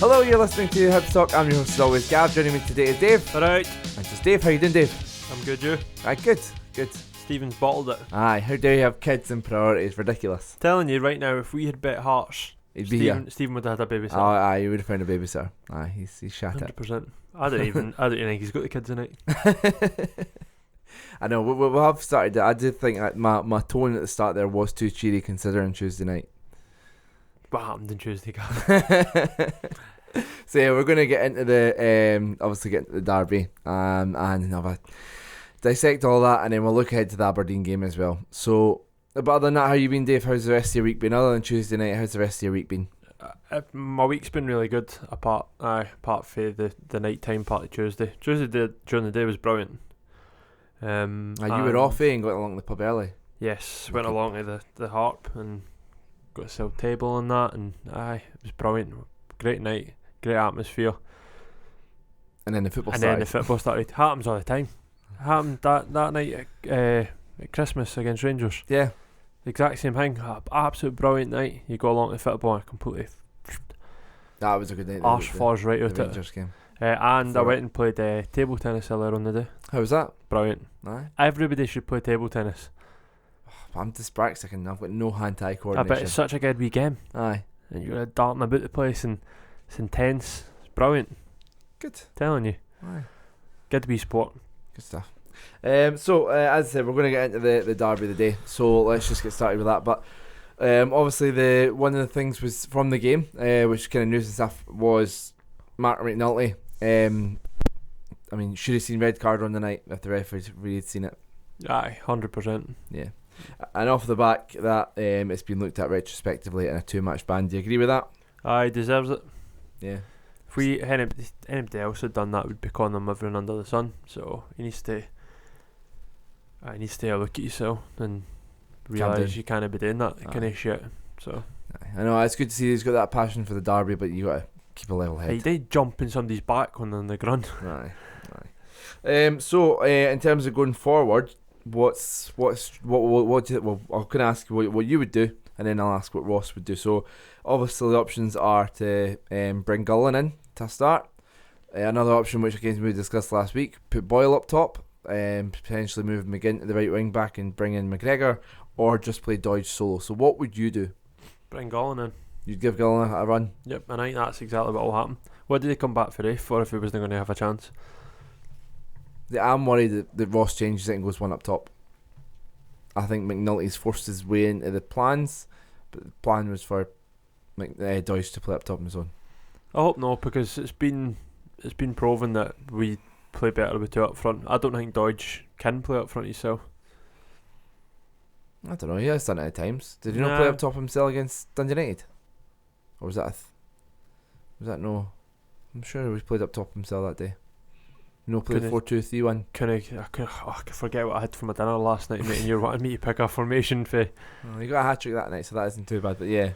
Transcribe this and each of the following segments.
Hello, you're listening to Hibs Talk. I'm your host as always, Gav. Joining me today is Dave. Alright. And just Dave. How you doing, Dave? I'm good, you? Aye, good. Stephen's bottled it. Aye, how dare you have kids and priorities? Ridiculous. Telling you right now, if we had bet Hearts, He'd be here. Stephen would have had a babysitter. Oh, aye, you would have found a babysitter. Aye, he's shat it. 100%. I don't even think he's got the kids tonight. I know, we have started. I did think that my tone at the start there was too cheery considering Tuesday night. What happened on Tuesday, Gav? So yeah, we're going to get into the obviously get into the derby and have a dissect all that, and then we'll look ahead to the Aberdeen game as well. So, but other than that, how you been, Dave? How's the rest of your week been? Other than Tuesday night, how's the rest of your week been? My week's been really good, apart from the night time part of Tuesday. During the day was brilliant. You were off, and got along the pub early. Yes, went along to the Harp and got a sell table and that, and it was brilliant. Great night, great atmosphere. And then the football started. Happens all the time. Happened that night at Christmas against Rangers. Yeah. The exact same thing. Absolute brilliant night. You go along to football and completely that was a good night. arse falls right out the it. Rangers game. And I went and played table tennis earlier on the day. How was that? Brilliant. Aye. Everybody should play table tennis. I'm dyspraxic and I've got no hand-eye I coordination. bet it's such a good wee game. Aye. And you're darting about the place and it's intense. It's brilliant. Good. Telling you. Aye. Good wee sport. Good stuff. So as I said, we're going to get into the derby of the day. So let's just get started with that. But obviously one of the things was from the game, which kind of news and stuff, was Mark McNulty. I mean, should have seen red card on the night if the referee had seen it. Aye, 100%. Yeah. And off the back that it's been looked at retrospectively in a 2-match ban. Do you agree with that? Aye, deserves it. Yeah. If anybody else had done that, we'd be calling them everyone under the sun. So he needs to have a look at yourself and realise you can't be doing that kind of shit. So I know it's good to see he's got that passion for the derby, but you got to keep a level head. He did jump in somebody's back when they're on the ground. Aye. So in terms of going forward, what I'll kind of ask you what you would do, and then I'll ask what Ross would do. So obviously the options are to bring Gullen in to start. Another option, which again we discussed last week, put Boyle up top, potentially move McGinn to the right wing back and bring in McGregor, or just play Dodge solo. So what would you do? Bring Gullen in. You'd give Gullen a run? Yep, and I think that's exactly what will happen. What did he come back for for if he wasn't going to have a chance? I'm worried that Ross changes it and goes one up top. I think McNulty's forced his way into the plans, but the plan was for Dodge to play up top on his own. I hope not, because it's been proven that we play better with two up front. I don't think Dodge can play up front himself. I don't know, he has done it at times. Did he not play up top himself against Dundee United? Or was that no? I'm sure he played up top himself that day. No, played 4-2-3-1. I can forget what I had for my dinner last night, mate, and you're wanting me to pick a formation for. He got a hat-trick that night, so that isn't too bad. But yeah,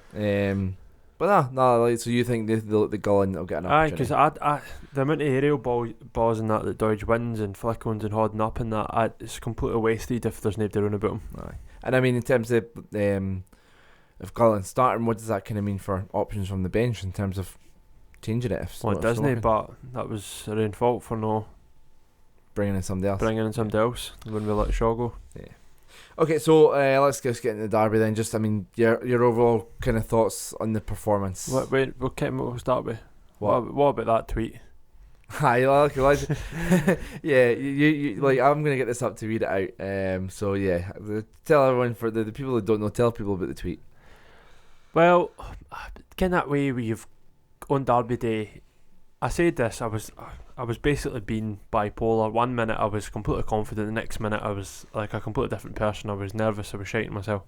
but no. So you think the Gullen will get an opportunity? Aye, because the amount of aerial balls and that Dodge wins and flickons and holding up and that, it's completely wasted if there's nobody running about him. Aye. And I mean, in terms of if Gullen starting, what does that kind of mean for options from the bench in terms of changing it? Well, it doesn't, but that was their own fault for no bringing in somebody else when we let Shaw go. Yeah. Okay, so let's just get into the derby then. Just, I mean, your overall kind of thoughts on the performance. We'll start with what about that tweet? Hi, yeah, you like. I'm gonna get this up to read it out. So yeah, tell everyone, for the people that don't know, tell people about the tweet. Well, in that way, we've on Derby Day. I said this. I was basically being bipolar. 1 minute I was completely confident. The next minute I was like a completely different person. I was nervous. I was shouting myself.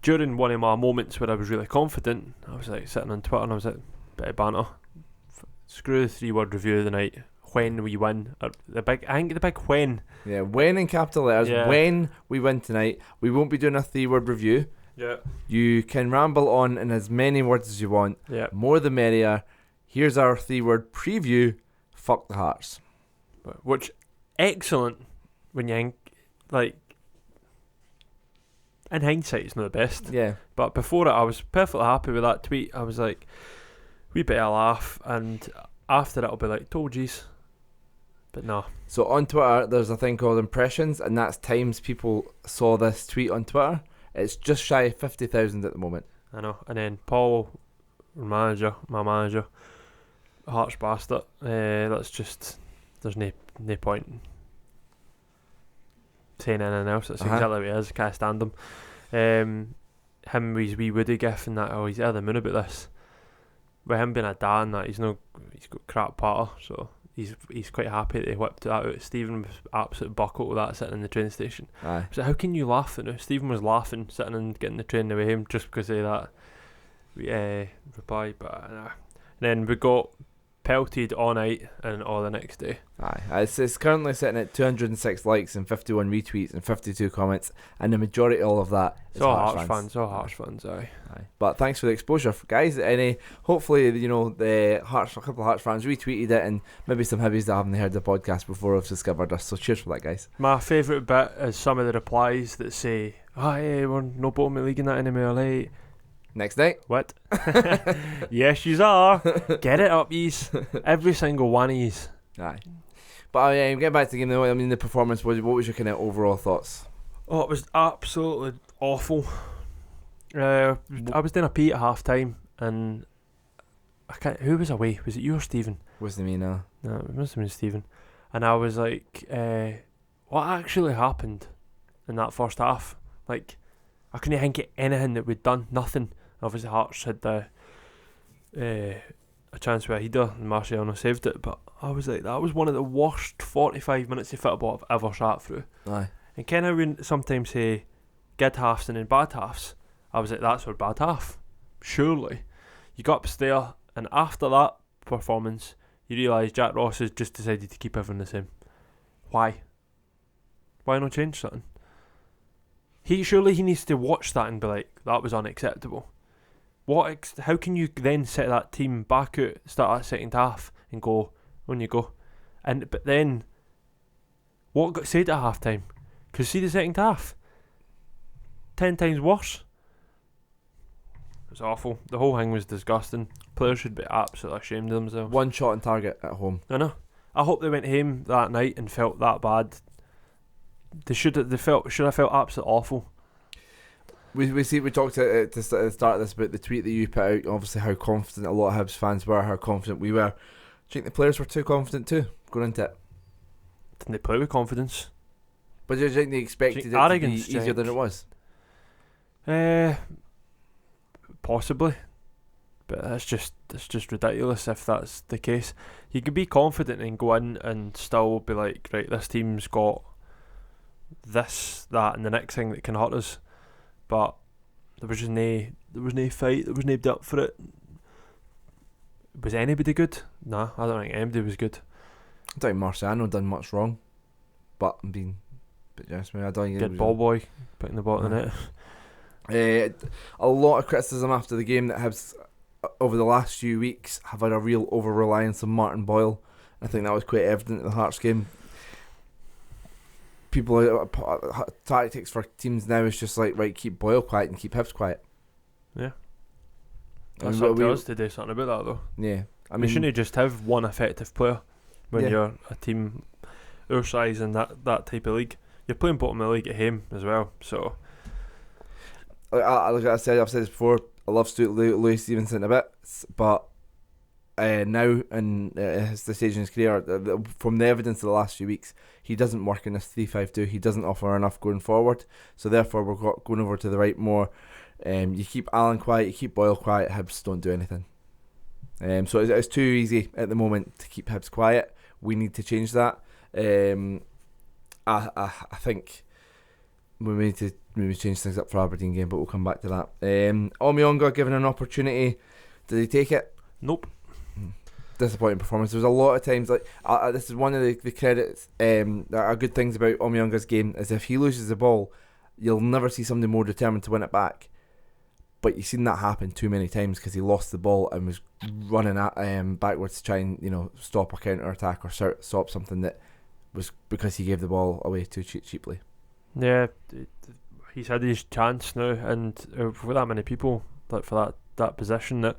During one of my moments where I was really confident, I was like sitting on Twitter and I was like, bit of banter. Screw the 3-word review of the night. When we win, I think the big when. Yeah, when in capital letters. Yeah. When we win tonight, we won't be doing a 3-word review. Yeah. You can ramble on in as many words as you want. Yeah. More the merrier. Here's our 3-word preview. Fuck the Hearts. Which, excellent when you think, like, in hindsight, it's not the best. Yeah. But before it, I was perfectly happy with that tweet. I was like, wee bit of a laugh, and after it'll be like, told yous. But no. So on Twitter, there's a thing called impressions, and that's times people saw this tweet on Twitter. It's just shy of 50,000 at the moment. I know. And then Paul, my manager, Hearts bastard. That's just, there's no point saying anything else. That's exactly what it is. Can't stand him. Him with his wee Woody gif and that. Oh, he's out of the moon about this. With him being a dad and that, he's got crap patter, so he's quite happy that he whipped that out. Stephen was absolutely buckled with that sitting in the train station. Aye. So how can you laugh at it? Stephen was laughing sitting and getting the train away home just because of that reply. But and then we got pelted all night and all the next day. Aye. It's currently sitting at 206 likes and 51 retweets and 52 comments, and the majority of all of that is Hearts fans. Hearts fans, aye. But thanks for the exposure, guys. Hopefully, the a couple of Hearts fans retweeted it, and maybe some Hibbies that haven't heard the podcast before have discovered us. So cheers for that, guys. My favourite bit is some of the replies that say, we're no bottom of the league in that anymore, late. Next night. What? Yes, yous are. Get it up, yous. Every single one of yous. Aye. But getting back to the game though, I mean, the performance, what was your kind of overall thoughts? Oh, it was absolutely awful. I was doing a pee at half time, and who was away? Was it you or Stephen? Wasn't me, no. No, it must have been Stephen. And I was like, what actually happened in that first half? Like, I couldn't think of anything that we'd done. Nothing. Obviously, Hearts had a chance with a header, and Marciano saved it. But I was like, that was one of the worst 45 minutes of football I've ever sat through. Aye. And kind of when sometimes say good halves and then bad halves, I was like, that's our bad half. Surely. You got up there, and after that performance, you realise Jack Ross has just decided to keep everyone the same. Why? Why not change something? Surely he needs to watch that and be like, that was unacceptable. How can you then set that team back out, start that second half, and go, on you go? But then, what got said at half time? Because see the second half, 10 times worse. It was awful. The whole thing was disgusting. Players should be absolutely ashamed of themselves. One shot on target at home. I know. I hope they went home that night and felt that bad. They should have felt absolutely awful. We talked at the start of this about the tweet that you put out. Obviously, how confident a lot of Hibs fans were, how confident we were. Do you think the players were too confident too going into it? Didn't they play with confidence? But do you think they expected it to be easier than it was? Possibly, but it's just ridiculous if that's the case. You could be confident and go in and still be like, right, this team's got this, that, and the next thing that can hurt us. But there was no fight. There was no up for it. Was anybody good? Nah, I don't think anybody was good. I don't think Marciano done much wrong, but yes, I don't think good ball boy putting the ball in the net. A lot of criticism after the game that Hibs over the last few weeks have had a real over-reliance on Martin Boyle. I think that was quite evident in the Hearts game. Tactics for teams now is just like, right, keep Boyle quiet and keep Hibs quiet. Yeah. That's up to us to do something about that though. Yeah. We shouldn't just have one effective player when you're a team our size in that type of league. You're playing bottom of the league at home as well, so... Like I've said this before, I love Louis Stevenson a bit, but now in the stage in his career, from the evidence of the last few weeks, he doesn't work in this 3-5-2. He doesn't offer enough going forward, so therefore we're going over to the right more. You keep Allen quiet, you keep Boyle quiet, Hibs don't do anything. So it's too easy at the moment to keep Hibs quiet. We need to change that. I think we need to maybe change things up for Aberdeen game, but we'll come back to that. Omiyonga given an opportunity, did he take it? Nope. Disappointing performance. There was a lot of times like this is one of the credits that are good things about Omiyonga's game is if he loses the ball, you'll never see somebody more determined to win it back. But you've seen that happen too many times because he lost the ball and was running backwards to try and stop a counter attack or stop something that was because he gave the ball away too cheaply. Yeah, he's had his chance now, and for that many people, like for that position, that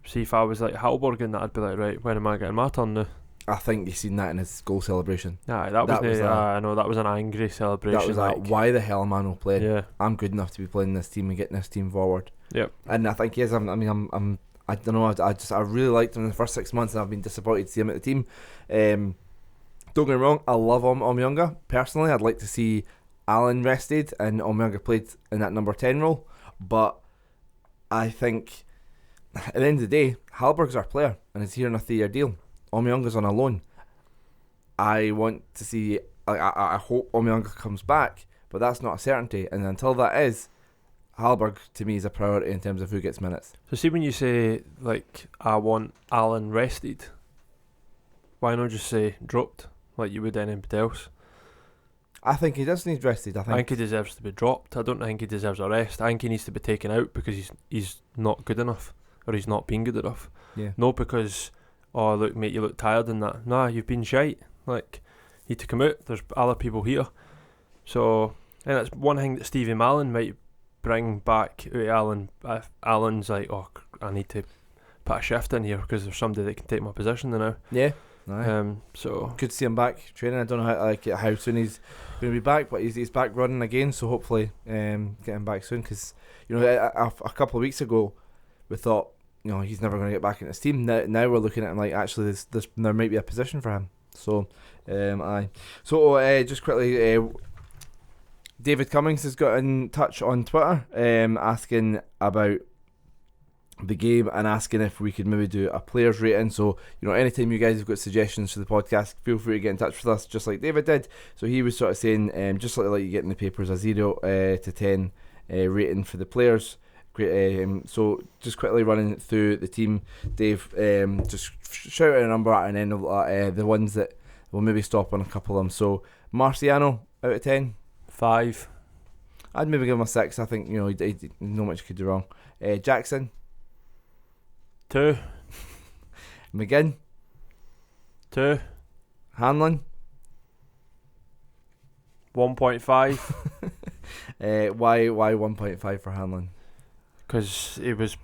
see if I was like Halberg, I'd be like, right, when am I getting my turn now? I think you've seen that in his goal celebration. Yeah, I know that was an angry celebration. That was like, why the hell am I not playing? Yeah, I'm good enough to be playing this team and getting this team forward. Yep. And I think he is. I don't know. I really liked him in the first 6 months, and I've been disappointed to see him at the team. Don't get me wrong, I love Omyanga. Personally, I'd like to see Allen rested and Omyanga played in that number 10 role. But I think at the end of the day, Halberg's our player and he's here on a 3-year deal. Omyanga's on a loan. I want to see. I hope Omyanga comes back, but that's not a certainty. And until that is, Halberg to me is a priority in terms of who gets minutes. So see, when you say like I want Allen rested, why not just say dropped like you would anybody else? I think he does need rested. I think he deserves to be dropped. I don't think he deserves a rest. I think he needs to be taken out because he's not good enough, or he's not been good enough. Yeah. Not because, oh look mate, you look tired and that. Nah, you've been shite. Like, you need to come out. There's other people here. So, and that's one thing that Stevie Mallon might bring back out of Allen. Allen's like, oh, I need to put a shift in here because there's somebody that can take my position now. Yeah. So good to see him back training. I don't know how soon he's going to be back, but he's back running again. So hopefully, get him back soon. Because a couple of weeks ago, we thought he's never going to get back in his team. Now we're looking at him like actually there might be a position for him. So, just quickly, David Cummings has got in touch on Twitter, asking about the game and asking if we could maybe do a players rating. So, anytime you guys have got suggestions for the podcast, feel free to get in touch with us, just like David did. So he was sort of saying, just like you get in the papers, a 0 to 10 rating for the players. Great. So just quickly running through the team, Dave. Just shout out a number and then the ones that will maybe stop on a couple of them. So Marciano out of 10. 5. I'd maybe give him a 6. I think he not much could do wrong. Jackson. 2. McGinn. 2. Hanlon. 1.5. Why 1.5 for Hanlon? Because he was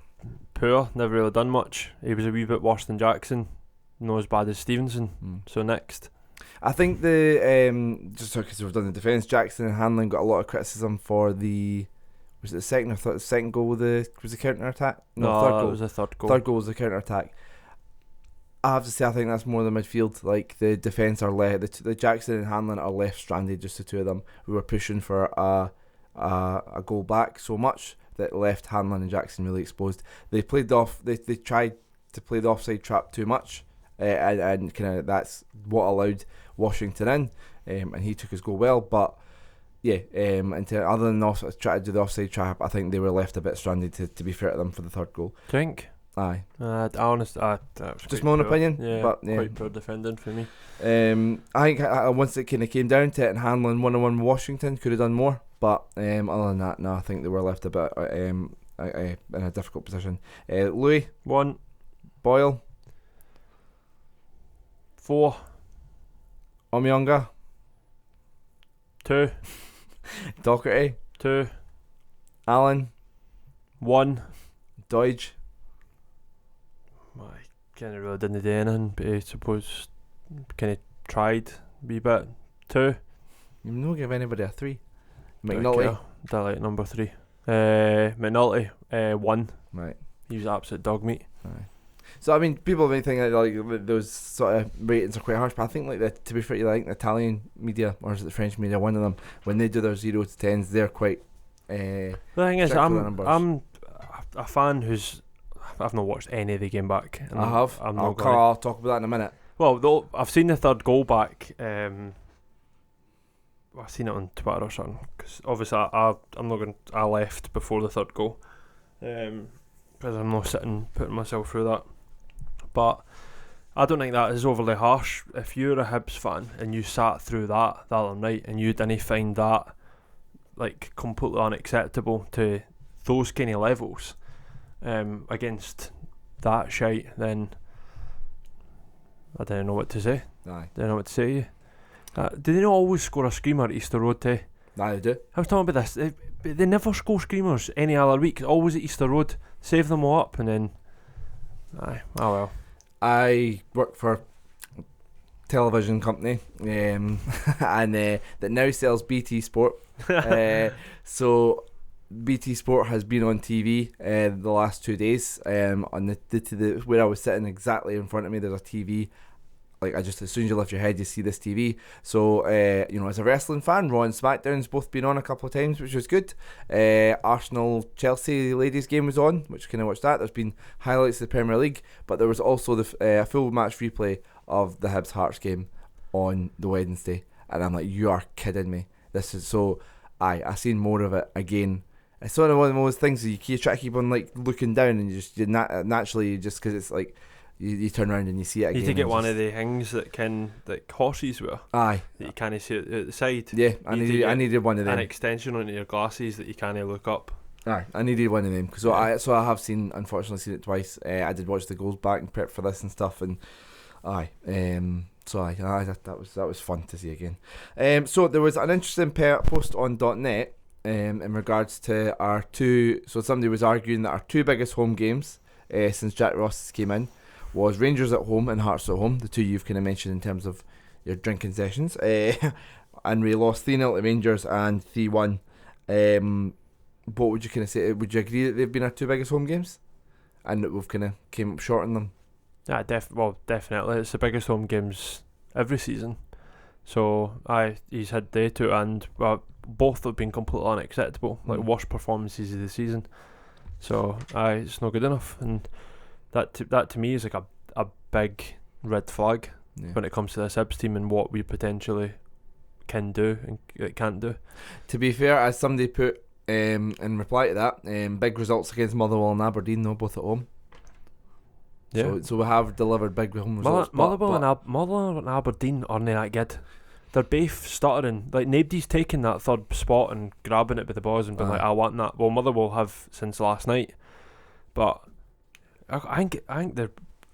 poor, never really done much. He was a wee bit worse than Jackson, not as bad as Stevenson. So next, I think just because we've done the defence, Jackson and Hanlon got a lot of criticism for the second goal was the counter attack? No, third goal. It was a third goal. Third goal was the counter attack. I have to say, I think that's more the midfield. Like the defence are the Jackson and Hanlon are left stranded, just the two of them. We were pushing for a goal back so much that left Hanlon and Jackson really exposed. They played off. They tried to play the offside trap too much, and kind of that's what allowed Washington in, and he took his goal well. But yeah, other than try to do the offside trap, I think they were left a bit stranded. To be fair to them for the third goal. Think. Aye. Honest, that was just my own opinion. Yeah, but quite poor defending for me. I think once it kind of came down to it, and Hanlon 1-on-1 Washington could have done more. But other than that, no, I think they were left a bit in a difficult position. Louis. 1. Boyle. 4. Omyanga. 2. Docherty. 2. Allen. 1. Dodge. I kind of really didn't do anything, but I suppose kind of tried a wee bit. 2. You don't give anybody a 3. Don't McNulty. I like number 3. McNulty. 1. Right. He was absolute dog meat. Aye. So I mean, people may think that like those sort of ratings are quite harsh, but I think to be fair, like the Italian media or is it the French media, one of them, when they do their 0 to 10s, they're quite. The thing is, I'm a fan I've not watched any of the game back. I have. I'll talk about that in a minute. Well, though I've seen the third goal back. I've seen it on Twitter or something, because obviously I left before the third goal, because I'm not sitting putting myself through that. But I don't think that is overly harsh. If you're a Hibs fan and you sat through that the other night and you didn't find that like completely unacceptable to those kind of levels, against that shite, then I don't know what to say. Aye. Don't know what to say to you. Do they not always score a screamer at Easter Road too? Aye, they do. I was talking about this. They never score screamers any other week. Always at Easter Road. Save them all up and then Aye. Oh well. I work for a television company and that now sells BT Sport. So BT Sport has been on TV the last 2 days. On the where I was sitting exactly in front of me, there's a TV. Like, as soon as you lift your head, you see this TV. So, as a wrestling fan, Raw and SmackDown's both been on a couple of times, which was good. Arsenal-Chelsea ladies game was on, which kind of watched that. There's been highlights of the Premier League, but there was also the full match replay of the Hibs Hearts game on the Wednesday. And I'm like, you are kidding me. This is so... I seen more of it again. It's sort of one of those things that you try to keep on like looking down, and naturally, just because it's like... You turn around and you see it again. You need to get one of the things that horses wear. Aye. That you can't see it at the side. Yeah, I needed one of them. An extension onto your glasses that you can't look up. Aye, I needed one of them. So I have unfortunately seen it twice. I did watch the goals back and prep for this and stuff, and that was fun to see again. So there was an interesting post on .net in regards to our two. So somebody was arguing that our two biggest home games since Jack Ross came in was Rangers at home and Hearts at home, the two you've kind of mentioned in terms of your drinking sessions. And we lost 3-0 to Rangers and 3-1. What would you kind of say? Would you agree that they've been our two biggest home games? And that we've kind of came up short on them? Yeah, definitely. It's the biggest home games every season. So, he's had day two, and both have been completely unacceptable. Like, worst performances of the season. So, it's not good enough. And that to me is like a big red flag when it comes to this Hibs team and what we potentially can do and can't do. To be fair, as somebody put in reply to that, big results against Motherwell and Aberdeen, though, both at home. Yeah. So we have delivered big home results. Motherwell and Aberdeen aren't that good. They're both stuttering. Like, nobody's taking that third spot and grabbing it with the balls and being like, I want that. Well, Motherwell have since last night, but I think they're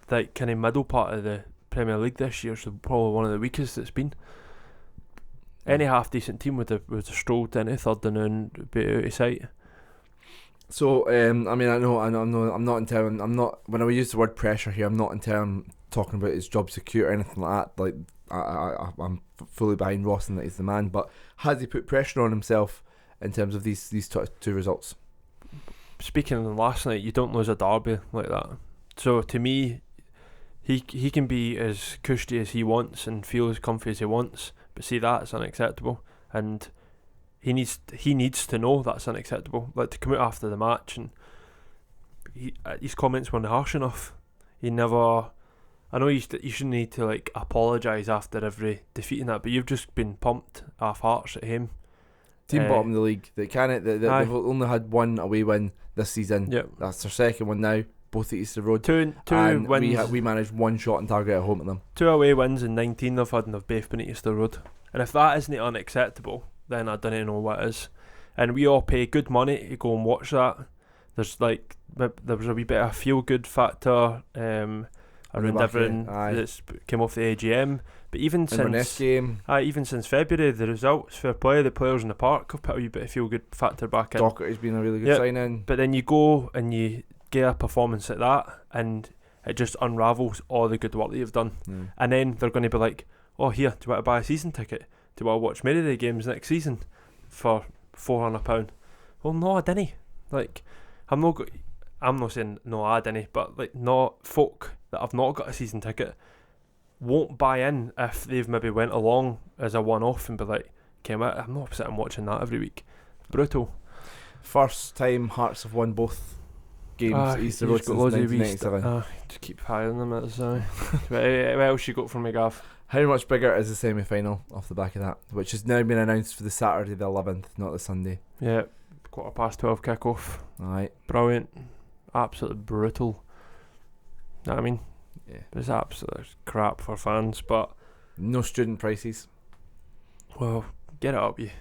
like kind of middle part of the Premier League this year, so probably one of the weakest it's been. Any half decent team would have strolled into third and then be out of sight. So I'm not entirely. When I use the word pressure here, I'm not entirely talking about his job secure or anything like that. Like I'm fully behind Ross and that he's the man. But has he put pressure on himself in terms of these two results? Speaking of last night, you don't lose a derby like that. So to me, he can be as cushy as he wants and feel as comfy as he wants, but see, that's unacceptable, and he needs to know that's unacceptable. Like, to come out after the match and his comments weren't harsh enough. He never. I know you shouldn't need to like apologise after every defeat and that, but you've just been pumped off Hearts at him. Team bottom of the league. They've only had one away win this season. Yep. That's their second one now. Both at Easter Road. Two and wins. We managed one shot on target at home at them. 2 away wins in 19 they've had, and they've both been at Easter Road. And if that isn't unacceptable, then I don't know what is. And we all pay good money to go and watch that. There was a wee bit of a feel good factor around everything that's came off the AGM. But even since February, the results, fair play, the players in the park have put a wee bit of feel good factor back in. Docherty's been a really good sign-in. But then you go and you get a performance like that, and it just unravels all the good work that you've done. And then they're going to be like, oh, here, do you want to buy a season ticket? Do you want to watch many of the games next season for £400? Well, no, I didn't. Like, I'm not saying no, I didn't, but like, not folk that have not got a season ticket won't buy in if they've maybe went along as a one-off and be like, okay, I'm not sitting watching that every week. Brutal. First time Hearts have won both games Easter Road since 1997. Just keep firing them at the What else you got from me, Gav? How much bigger is the semi-final off the back of that, which has now been announced for the Saturday the 11th, not the Sunday? Yeah, 12:15 kick-off. Alright. Brilliant. Absolutely brutal. Know what I mean? Yeah. It's absolute crap for fans, but... No student prices. Well, get it up, you.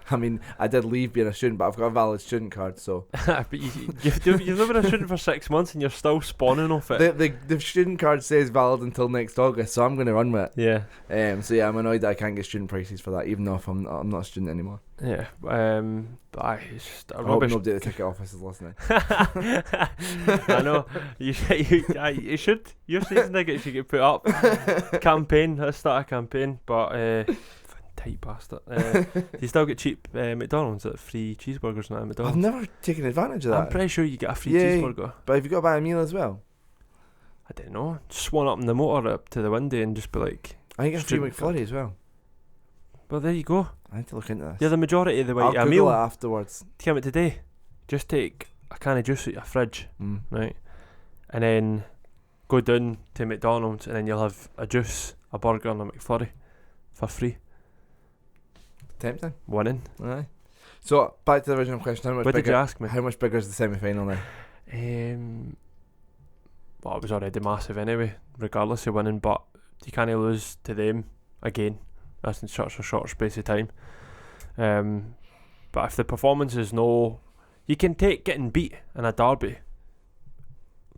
I mean, I did leave being a student, but I've got a valid student card, so. But you've lived been a student for 6 months and you're still spawning off it. The student card says valid until next August, so I'm going to run with it. Yeah. So yeah, I'm annoyed that I can't get student prices for that, even though if I'm not a student anymore. Yeah. But it's just a I hope rubbish. nobody at the ticket office is listening. I know. You should. Your season ticket should get put up. Campaign. Let's start a campaign. But tight bastard. You still get cheap McDonald's at free cheeseburgers now at McDonald's. I've never taken advantage of that. I'm pretty sure you get a free cheeseburger. But have you got to buy a meal as well? I don't know. Just swan up in the motor up to the window and just be like. I think it's free McFlurry as well. Well, there you go. I need to look into this. Yeah, the majority of the way I'll a Google meal it afterwards. came out today. Just take a can of juice out your fridge, right, and then go down to McDonald's, and then you'll have a juice, a burger, and a McFlurry for free. Tempting. Winning. Aye. So back to the original question: how much What bigger? did you ask me? How much bigger is the semi-final now? Well, it was already massive anyway, regardless of winning. But you can't lose to them again. That's in such a short space of time. But if the performance is no, you can take getting beat in a derby.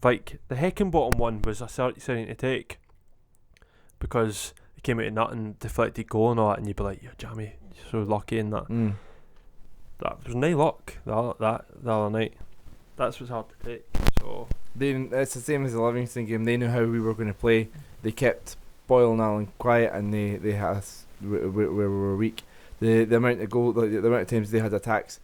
Like the Heckingbottom one was a certain to take because it came out of nothing, deflected goal and all that, and you'd be like, "You're jammy, you're so lucky in that." That was no luck. The other night. That's what's hard to take. So it's the same as the Livingston game. They knew how we were going to play. They kept Boyle and Allen quiet, and they had us where we were weak. The amount of goal, the amount of times they had attacks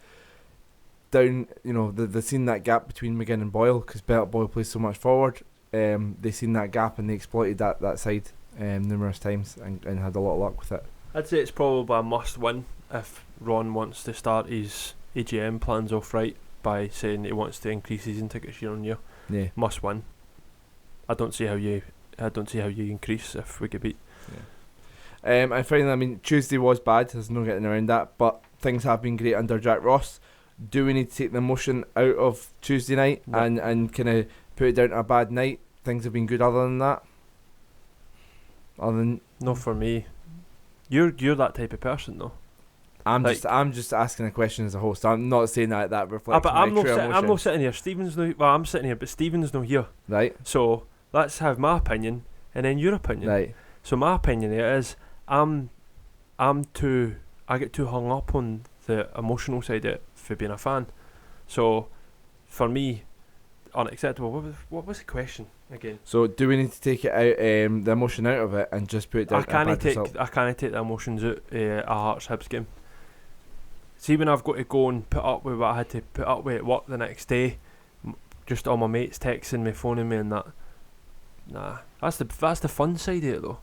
down. You know, they seen that gap between McGinn and Boyle because Boyle plays so much forward. They seen that gap and they exploited that side numerous times and had a lot of luck with it. I'd say it's probably a must win if Ron wants to start his AGM plans off right by saying he wants to increase season tickets year on year. Yeah, must win. I don't see how you increase if we get beat. Yeah. And finally, I mean, Tuesday was bad. There's no getting around that. But things have been great under Jack Ross. Do we need to take the emotion out of Tuesday night and kind of put it down to a bad night? Things have been good other than that. Not for me. You're that type of person though. I'm just asking a question as a host. I'm not saying that reflects but my I'm true emotion. I'm not sitting here. Stephen's no. Well, I'm sitting here, but Stephen's not here. Right. So let's have my opinion and then your opinion. Right. So my opinion is I get too hung up on the emotional side of it for being a fan. So for me, unacceptable. What was the question again? So do we need to take it out, the emotion out of it, and just put it down? I can't take the emotions out a Hearts Hibs game. See, when I've got to go and put up with what I had to put up with at work the next day, just all my mates texting me, phoning me, and that. Nah, that's the fun side of it though.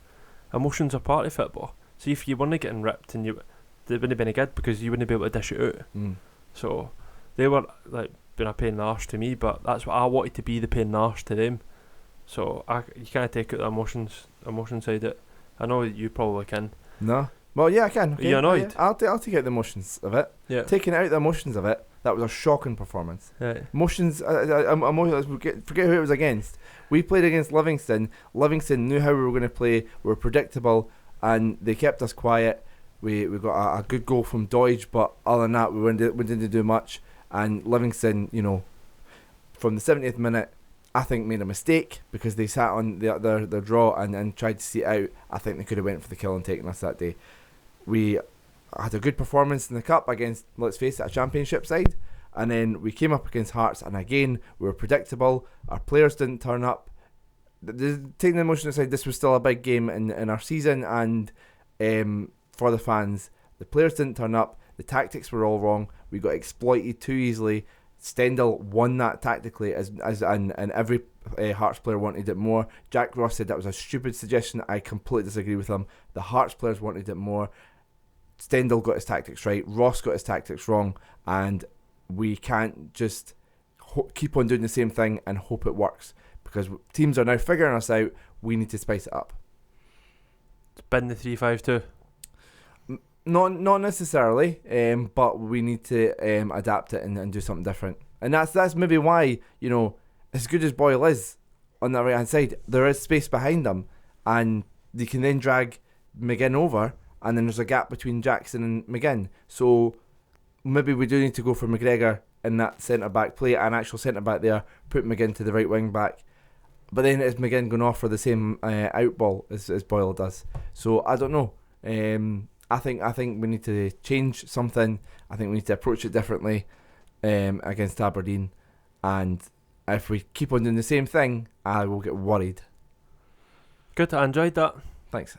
Emotions are part of football. See, if you weren't getting ripped and they wouldn't have been good because you wouldn't be able to dish it out. So they were like being a pain in the arse to me, but that's what I wanted to be, the pain in the arse to them. So you can't take out the emotion side of it. I know you probably can. No. Well, yeah, I can. Okay. Are you annoyed? Yeah. I'll take out the emotions of it. Yeah. Taking out the emotions of it, that was a shocking performance. Right. Emotions. Forget who it was against. We played against Livingston. Livingston knew how we were going to play. We were predictable, and they kept us quiet. We got a good goal from Doidge, but other than that, we didn't do much. And Livingston, you know, from the 70th minute, I think made a mistake because they sat on their draw and tried to see it out. I think they could have went for the kill and taken us that day. We had a good performance in the cup against, let's face it, a championship side, and then we came up against Hearts, and again we were predictable. Our players didn't turn up. Taking the emotion aside, this was still a big game in our season, and for the fans, the players didn't turn up. The tactics were all wrong. We got exploited too easily. Stendhal won that tactically, and every Hearts player wanted it more. Jack Ross said that was a stupid suggestion. I completely disagree with him. The Hearts players wanted it more. Stendhal got his tactics right. Ross got his tactics wrong, and we can't just keep on doing the same thing and hope it works, because teams are now figuring us out. We need to spice it up. Bin the 3-5-2. Not necessarily, but we need to adapt it and do something different. And that's maybe why, you know, as good as Boyle is on that right hand side, there is space behind him, and they can then drag McGinn over, and then there's a gap between Jackson and McGinn. So maybe we do need to go for McGregor in that centre back, play an actual centre back there, put McGinn to the right wing back. But then is McGinn going to offer the same out ball as Boyle does? So I don't know. I think we need to change something. I think we need to approach it differently against Aberdeen. And if we keep on doing the same thing, I will get worried. Good, I enjoyed that. Thanks.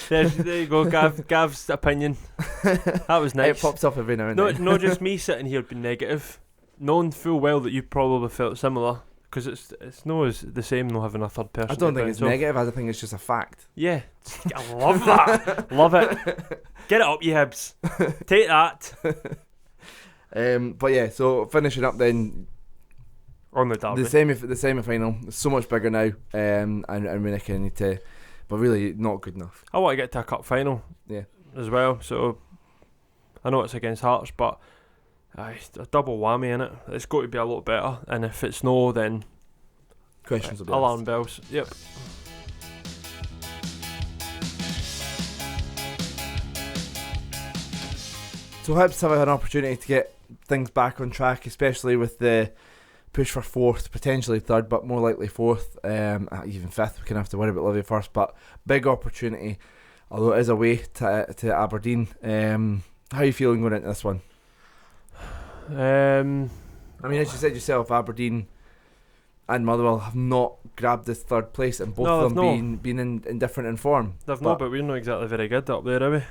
There you go, Gav's opinion. That was nice. It pops up every now and then. Not just me sitting here being negative, knowing full well that you probably felt similar, because it's no as the same not having a third person. I don't think it's negative. I think it's just a fact. Yeah, I love that. Love it. Get it up, you Hibs. Take that. But yeah, so finishing up then. On the derby. The semi-final is so much bigger now, and we need to, but really not good enough. I want to get to a cup final, as well. So I know it's against Hearts, but it's a double whammy in it. It's got to be a lot better, and if it's no, then questions will be alarm asked. bells. Yep. So Hibs have an opportunity to get things back on track, especially with the push for fourth, potentially third, but more likely fourth, even fifth. We can have to worry about Livy first, but big opportunity, although it is away to Aberdeen. How are you feeling going into this one? I mean, as you said yourself, Aberdeen and Motherwell have not grabbed this third place, and both of them being in different in form. They've not, but we're not exactly very good up there, are we?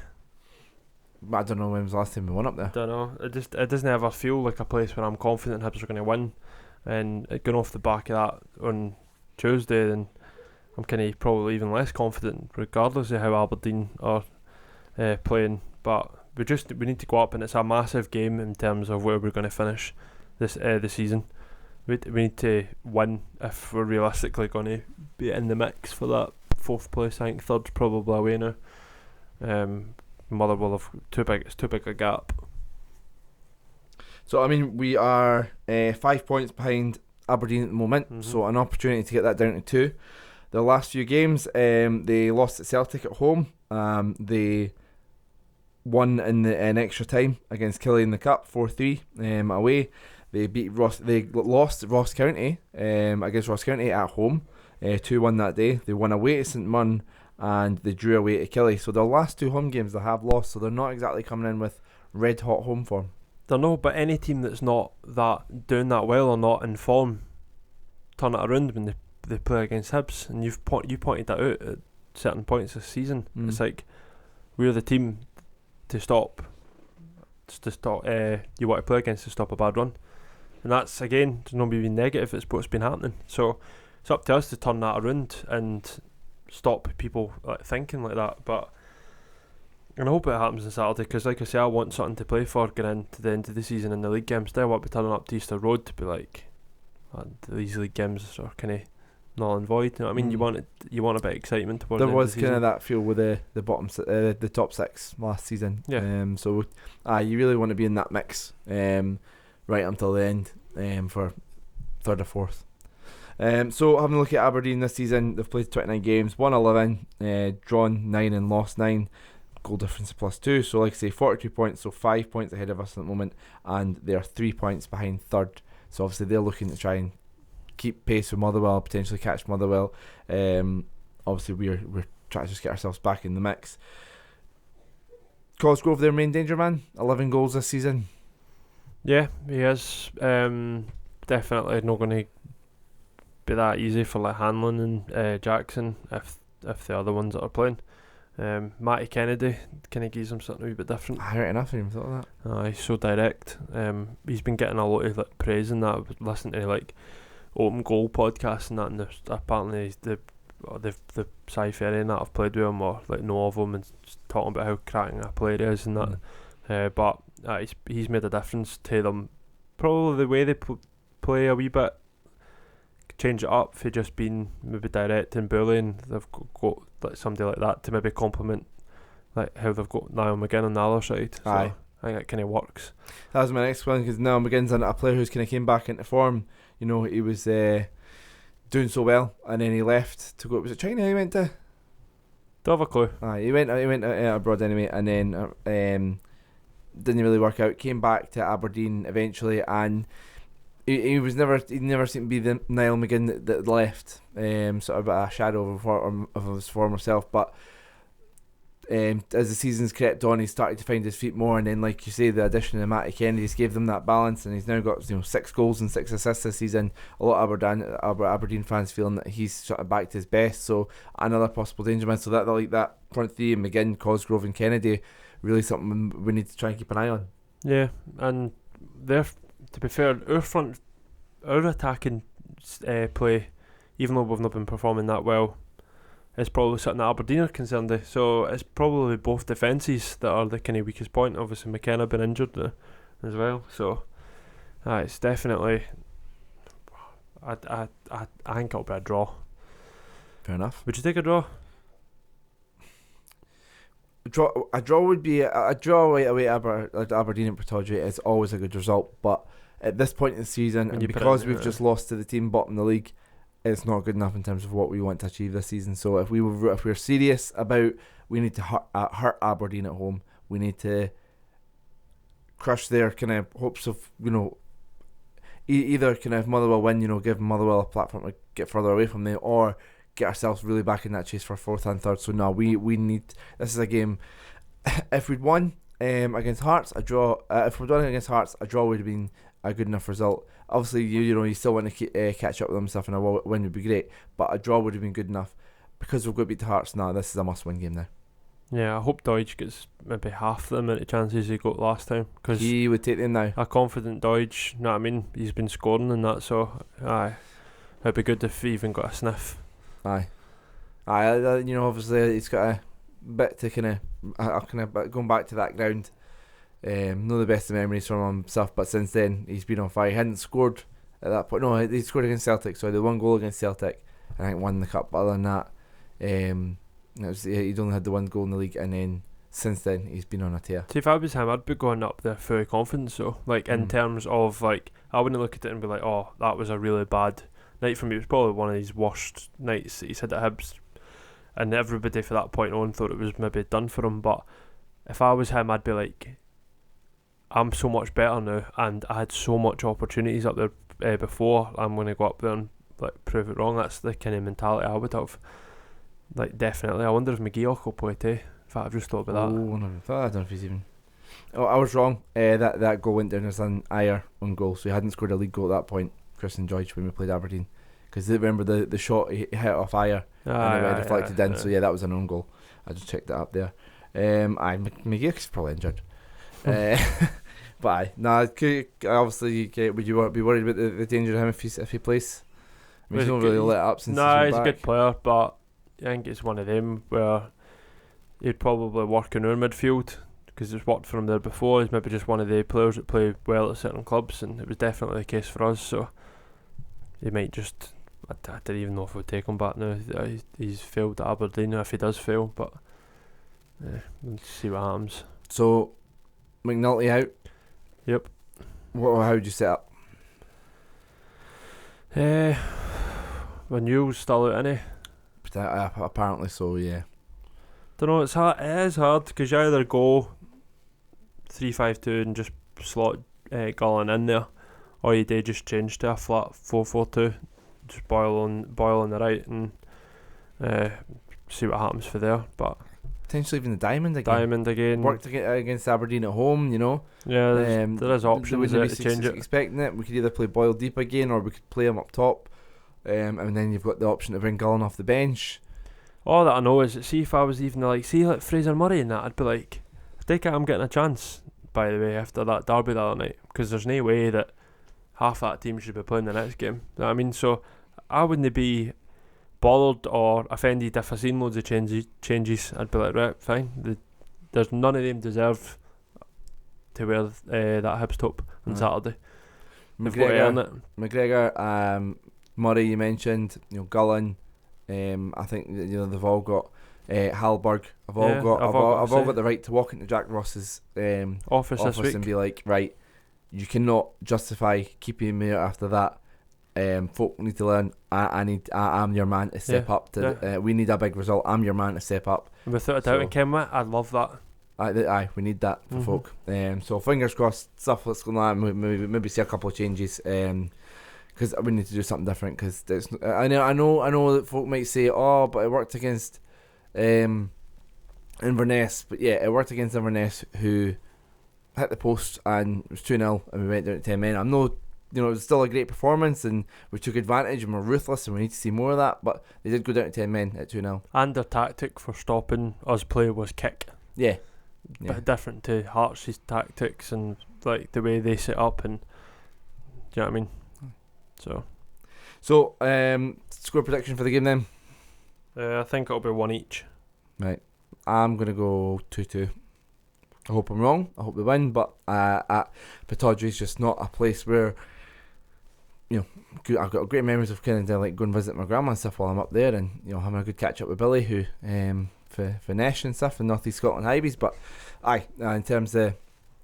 I don't know when was the last time we won up there. Don't know. It doesn't ever feel like a place where I'm confident Hibs are going to win. And going off the back of that on Tuesday, then I'm kind of probably even less confident, regardless of how Aberdeen are playing. But we need to go up, and it's a massive game in terms of where we're going to finish this the season. We need to win if we're realistically going to be in the mix for that fourth place. I think third's probably away now. Motherwell have too big a gap. So, I mean, we are 5 points behind Aberdeen at the moment, so an opportunity to get that down to 2. The last few games, they lost at Celtic at home. They won in extra time against Killie in the Cup, 4-3 away. They lost Ross County against Ross County at home, 2-1 that day. They won away to St Mirren, and they drew away to Killie. So their last 2 home games they have lost, so they're not exactly coming in with red hot home form. Don't know, but any team that's not doing that well or not in form, turn it around when they play against Hibs, and you pointed that out at certain points this season. It's like we're the team to stop. You want to play against to stop a bad run, and that's again to not be negative. It's what's been happening. So it's up to us to turn that around and stop people thinking like that. But and I hope it happens on Saturday, because like I say, I want something to play for going into the end of the season in the league games. Still want to be turning up to Easter Road to be like, these league games are kind of null and void. You know what I mean? You want a bit of excitement towards there the end was of the kind season. of that feel with the bottom, the top 6 last season. Yeah. So you really want to be in that mix, right until the end, for third or fourth. So having a look at Aberdeen this season, they've played 29 games, won 11, drawn 9 and lost 9. Goal difference of +2, so like I say, 42 points, so 5 points ahead of us at the moment, and they're 3 points behind third. So obviously they're looking to try and keep pace with Motherwell, potentially catch Motherwell. Obviously we're trying to just get ourselves back in the mix. Cosgrove, their main danger man, 11 goals this season. Yeah, he is. Definitely not going to be that easy for like Hanlon and Jackson if the other ones that are playing. Matty Kennedy kind of gives him something a wee bit different. I never even thought of that. He's so direct. He's been getting a lot of praise in that. I've listened to like Open Goal podcasts and that, and apparently the Cy-Ferry and that have played with him or like know of him and talking about how cracking a player he is and that. But he's made a difference to them. Probably the way they play a wee bit, change it up for just being maybe direct and bullying. They've got like somebody like that to maybe complement like how they've got Niall McGinn on the other side. So I think that kind of works. That was my next one, because Niall McGinn's a player who's kind of came back into form. You know, he was doing so well, and then he left to go. Was it China he went to? Don't have a clue. He went abroad anyway, and then didn't really work out. Came back to Aberdeen eventually, and he never seemed to be the Niall McGinn that left. Sort of a shadow of his former self, but. As the season's crept on, he started to find his feet more, and then, like you say, the addition of Matty Kennedy's gave them that balance, and he's now got 6 goals and 6 assists this season. A lot of Aberdeen fans feeling that he's sort of back to his best, so another possible danger man. So that front three, McGinn, Cosgrove and Kennedy, really something we need to try and keep an eye on. Yeah, and to be fair, our attacking play, even though we've not been performing that well, is probably something that Aberdeen are concerned with. So it's probably both defences that are the kind of weakest point. Obviously McKenna been injured as well, so it's definitely. I think it'll be a draw. Fair enough. Would you take a draw? A draw would be a draw away at Aberdeen and Pittodrie is always a good result, but at this point in the season, and because we've just lost to the team bottom of the league, it's not good enough in terms of what we want to achieve this season. So if we're serious about, we need to hurt Aberdeen at home. We need to crush their kind of hopes of, either kind of Motherwell win, give Motherwell a platform to get further away from them, or get ourselves really back in that chase for 4th and 3rd. So no, we need. This is a game. If we'd won against Hearts, a draw. If we'd won against Hearts, a draw would have been a good enough result. Obviously, you still want to catch up with them and stuff, and a win would be great. But a draw would have been good enough because we've got to beat the Hearts now. This is a must-win game now. Yeah, I hope Deutsch gets maybe half the amount of chances he got last time, because he would take them now. A confident Deutsch, you know what I mean? He's been scoring and that, so it'd be good if he even got a sniff. Aye. Obviously he's got a bit to kind of going back to that ground. Not the best of memories from himself, but since then he's been on fire. He hadn't scored at that point. No, he scored against Celtic, so he had 1 goal against Celtic, and I think won the cup. But other than that, he'd only had the 1 goal in the league, and then since then he's been on a tear. See, if I was him, I'd be going up there full confidence. So, in terms of I wouldn't look at it and be like, "Oh, that was a really bad night for me." It was probably one of his worst nights that he's had at Hibs, and everybody for that point on thought it was maybe done for him. But if I was him, I'd be like, I'm so much better now, and I had so much opportunities up there before. I'm going to go up there and prove it wrong. That's the kind of mentality I would have. Definitely. I wonder if McGee will play too. In fact, I've just thought about that. I don't know if he's even. Oh, I was wrong. That goal went down as an Ayer on goal, so he hadn't scored a league goal at that point. Christian George when we played Aberdeen, because remember the shot he hit off Ayer and it deflected in. So that was an own goal. I just checked that up there. McGee's probably injured. But obviously, would you be worried about the danger of him if he plays? I mean, he's not really let up since. Nah, he's a good player, but I think it's one of them where he'd probably work in our midfield, because it's worked for him there before. He's maybe just one of the players that play well at certain clubs, and it was definitely the case for us. So he might just. I don't even know if we'll take him back now. He's failed at Aberdeen, if he does fail, but we'll see what happens. So McNulty out. Yep. How would you set up? When you still out, innit? Apparently so, yeah. Don't know. It's hard. It is hard, because you either go 3-5-2 and just slot Gullen in there, or you do just change to a flat 4-4-2, just boil on the right and see what happens for there. But potentially even the Diamond again. Worked against Aberdeen at home, Yeah, there is options to change it. Expecting it. We could either play Boyle deep again, or we could play him up top. And then you've got the option to bring Gullen off the bench. All that I know is that, see, if I was even like Fraser Murray and that, I'd be like, I take it I'm getting a chance, by the way, after that derby the other night, because there's no way that half that team should be playing the next game. You know what I mean? So I wouldn't be bothered or offended if I seen loads of changes. I'd be like, right, fine. There's none of them deserve to wear that Hibs top on Saturday. They've got to earn it. McGregor, Murray, you mentioned, Gullen. I think they've all got Hallberg. I've all got the right to walk into Jack Ross's office this week and be like, right, you cannot justify keeping me after that. Folk need to learn. I'm your man to step up. We need a big result. I'm your man to step up. Without a doubt, and Kenway, I love that. Aye, we need that for folk. So fingers crossed, stuff that's going on. Maybe see a couple of changes. Because we need to do something different. Because I know that folk might say, oh, but it worked against Inverness. But yeah, it worked against Inverness, who hit the post and it was 2-0, and we went down to 10 men. It was still a great performance, and we took advantage and we're ruthless, and we need to see more of that. But they did go down to 10 men at 2-0. And their tactic for stopping us play was kick. Yeah. But different to Hearts' tactics and like the way they set up, and do you know what I mean? So score prediction for the game then? I think it'll be 1 each. Right. I'm going to go 2-2. I hope I'm wrong. I hope they win, but at Pittodrie is just not a place where, I've got great memories of kind of like going to visit my grandma and stuff while I'm up there, and having a good catch up with Billy, who for Nash and stuff in North East Scotland Hibs. But in terms of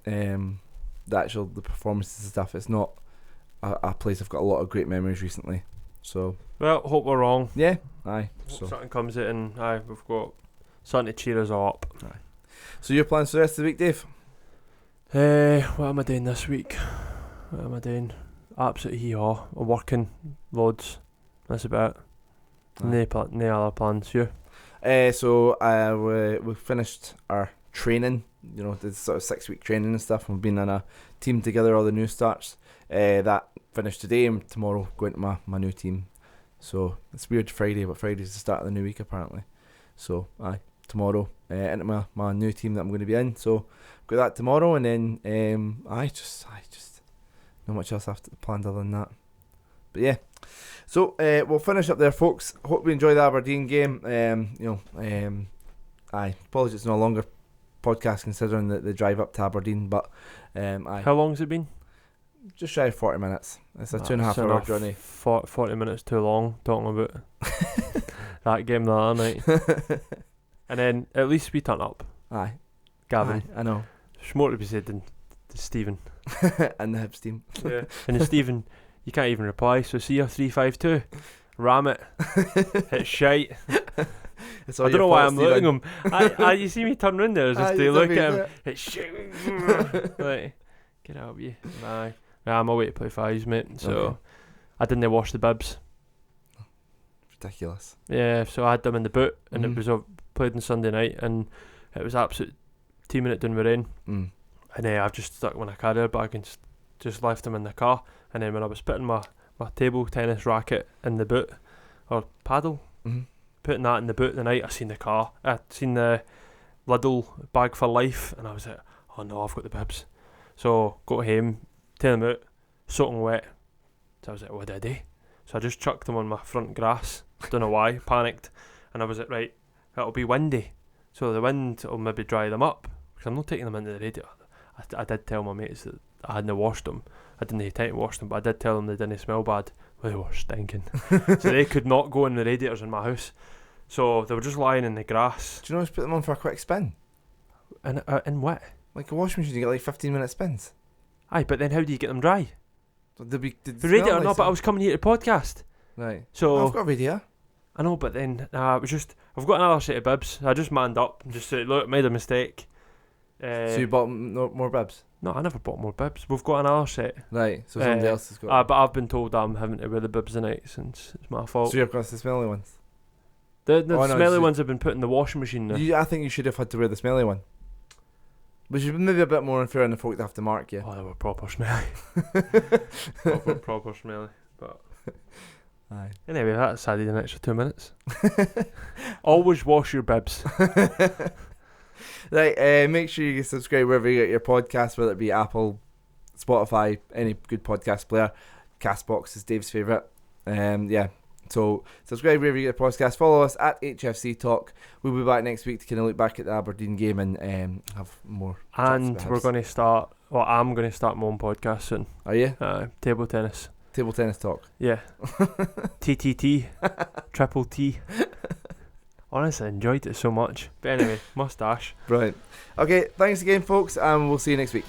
the performances and stuff, it's not a place I've got a lot of great memories recently. So hope we're wrong. Yeah, aye. So something comes out, and we've got something to cheer us all up. Aye. So your plans for the rest of the week, Dave? What am I doing this week? What am I doing? Absolutely hee-haw. I'm working loads. That's about it. No other plans. You? So we finished our training. This sort of 6-week training and stuff. We've been in a team together, all the new starts. That finished today, and tomorrow going to my new team. So it's weird Friday, but Friday's the start of the new week apparently. So tomorrow into my new team that I'm going to be in. So got that tomorrow, and then I just not much else after planned other than that. But yeah, so we'll finish up there, folks. Hope we enjoy the Aberdeen game. Apologies, it's no longer podcast considering the drive up to Aberdeen, but how long has it been? Just shy of 40 minutes. It's a 2.5 hour journey. 40 minutes too long talking about that game the other night. And then at least we turn up. Aye. Gavin. Aye, I know. There's more to be said than Stephen. And the Hibs team. Yeah. And then Stephen, you can't even reply, so see your 3-5-2. Ram it. It's shite. I don't know why I'm looking at him. You see me turn round there just to look at him. It's shite. Like, get out of you. Aye. I'm away to play fives, mate. So okay. I didn't wash the bibs. Ridiculous. Yeah, so I had them in the boot, and it was played on Sunday night, and it was absolute 2 minute down the rain. And I've just stuck them in a carrier bag and just left them in the car. And then when I was putting my table tennis racket in the boot, or paddle, putting that in the boot the night, I seen the Lidl bag for life, and I was like, oh no, I've got the bibs. So got home, taken them out, soaking wet. So I was like, what did I do? So I just chucked them on my front grass. Don't know why, panicked. And I was like, right, it'll be windy, so the wind will maybe dry them up, because I'm not taking them into the radiator. I did tell my mates that I hadn't washed them. I didn't have time to wash them, but I did tell them they didn't smell bad. Well, they were stinking. So they could not go in the radiators in my house. So they were just lying in the grass. Do you know just put them on for a quick spin? In what? Like a washing machine, you get like 15-minute spins. Aye, but then how do you get them dry? The radiator, no, but I was coming here to podcast. Right. So I've got a radiator. I know, but then it was just, I've got another set of bibs. I just manned up and just said, look, made a mistake. So you bought more bibs? No, I never bought more bibs. We've got another set. Right, so somebody else has got but I've been told I'm having to wear the bibs tonight since it's my fault. So you've got the smelly ones? The smelly ones have been put in the washing machine now. I think you should have had to wear the smelly one. Which is maybe a bit more unfair on the folk that have to mark you. Oh, they were proper smelly. proper smelly. But aye. Anyway, that's added an extra 2 minutes. Always wash your bibs. Right, make sure you subscribe wherever you get your podcast, whether it be Apple, Spotify, any good podcast player. Castbox is Dave's favourite. So subscribe wherever you get your podcast. Follow us at HFC Talk. We'll be back next week to kind of look back at the Aberdeen game and have more. And we're going to start. Well, I'm going to start my own podcast soon. Are you? Table tennis. Table tennis talk. Yeah. TTT. Triple T. Honestly, I enjoyed it so much. But anyway, mustache. Brilliant. Okay, thanks again, folks, and we'll see you next week.